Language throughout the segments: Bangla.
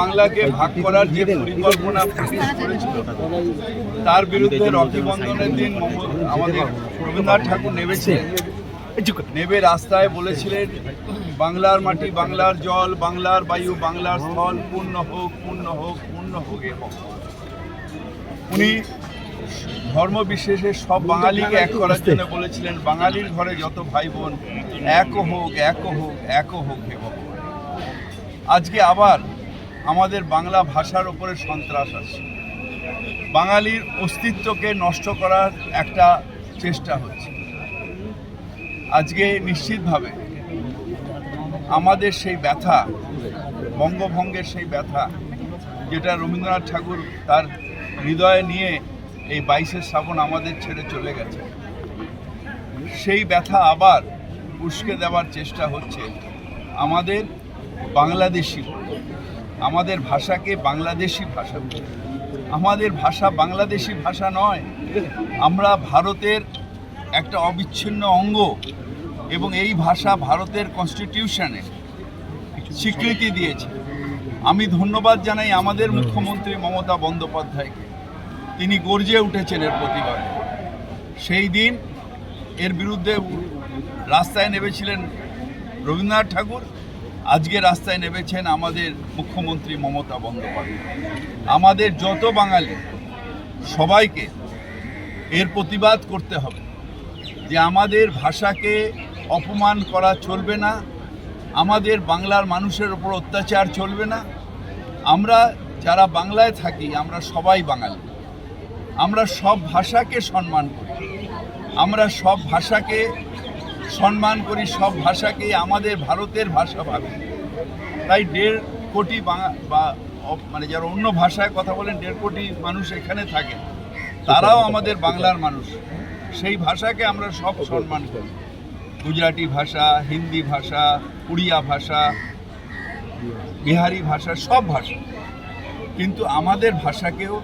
বাংলাকে ভাগ করার যে পরিকল্পনা ব্রিটিশ করেছিল তার বিরুদ্ধে রকি বন্ধনের দিন আমাদের রবীন্দ্রনাথ ঠাকুর নেবে রাস্তায় বলেছিলেন, বাংলার মাটি, বাংলার জল, বাংলার বায়ু, বাংলার স্থল পূর্ণ হোক, পূর্ণ হোক, পূর্ণ হোক। এবং উনি ধর্ম বিশেষে সব বাঙালিকে এক করার জন্য বলেছিলেন, বাঙালির ঘরে যত ভাই বোন এক হোক, এক হোক, এক হোক। এবং আজকে আবার আমাদের বাংলা ভাষার উপরে সন্ত্রাস আসছে, বাঙালির অস্তিত্বকে নষ্ট করার একটা চেষ্টা হচ্ছে। আজকে নিশ্চিতভাবে আমাদের সেই ব্যথা, বঙ্গভঙ্গের সেই ব্যথা, যেটা রবীন্দ্রনাথ ঠাকুর তার হৃদয়ে নিয়ে এই 22শে শ্রাবণ আমাদের ছেড়ে চলে গেছে, সেই ব্যথা আবার উস্কে দেওয়ার চেষ্টা হচ্ছে। আমাদের বাংলাদেশি, আমাদের ভাষাকে বাংলাদেশি ভাষা, আমাদের ভাষা বাংলাদেশি ভাষা নয়, আমরা ভারতের একটা অবিচ্ছিন্ন অঙ্গ। এবং এই ভাষা ভারতের কনস্টিটিউশনে স্বীকৃতি দিয়েছে। আমি ধন্যবাদ জানাই আমাদের মুখ্যমন্ত্রী মমতা বন্দ্যোপাধ্যায়কে, তিনি গর্জে উঠেছেন এর প্রতিবাদে। সেই দিন এর বিরুদ্ধে রাস্তায় নেমেছিলেন রবীন্দ্রনাথ ঠাকুর, আজকে রাস্তায় নেমেছেন আমাদের মুখ্যমন্ত্রী মমতা বন্দ্যোপাধ্যায়। আমাদের যত বাঙালি সবাইকে এর প্রতিবাদ করতে হবে যে আমাদের ভাষাকে অপমান করা চলবে না, আমাদের বাংলার মানুষের ওপর অত্যাচার চলবে না। আমরা যারা বাংলায় থাকি আমরা সবাই বাঙালি, আমরা সব ভাষাকে সম্মান করি, আমরা সব ভাষাকে সম্মান করি, সব ভাষাকে আমাদের ভারতের ভাষা ভাবি। তাই 1.5 কোটি মানে যারা অন্য ভাষায় কথা বলেন 1.5 কোটি মানুষ এখানে থাকে, তারাও আমাদের বাংলার মানুষ। সেই ভাষাকে আমরা সব সম্মান করি, গুজরাটি ভাষা, হিন্দি ভাষা, উড়িয়া ভাষা, বিহারি ভাষা, সব ভাষা। কিন্তু আমাদের ভাষাকেও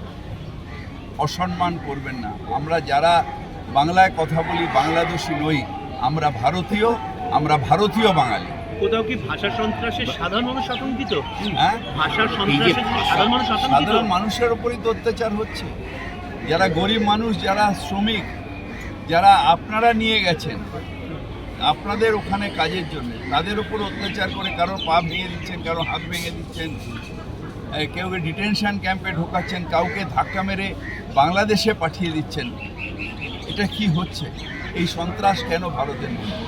অসম্মান করবেন না। আমরা যারা বাংলায় কথা বলি বাংলাদেশি নই, আমরা ভারতীয়, আমরা ভারতীয় বাঙালি। কোথাও কি ভাষা সন্ত্রাসের সাধারণ মানুষ আতঙ্কিত? হ্যাঁ, ভাষার সন্ত্রাসের সাধারণ মানুষ আতঙ্কিত? সাধারণ মানুষের উপরই তো অত্যাচার হচ্ছে। যারা গরিব মানুষ, যারা শ্রমিক, যারা আপনারা নিয়ে গেছেন আপনাদের ওখানে কাজের জন্য, তাদের উপর অত্যাচার করে কারো পা ভেঙে দিচ্ছেন, কারো হাত ভেঙে দিচ্ছেন, কেউকে ডিটেনশন ক্যাম্পে ঢোকাচ্ছেন, কাউকে ধাক্কা মেরে বাংলাদেশে পাঠিয়ে দিচ্ছেন। এটা কি হচ্ছে? এই সন্ত্রাস কেন ভারতের মধ্যে?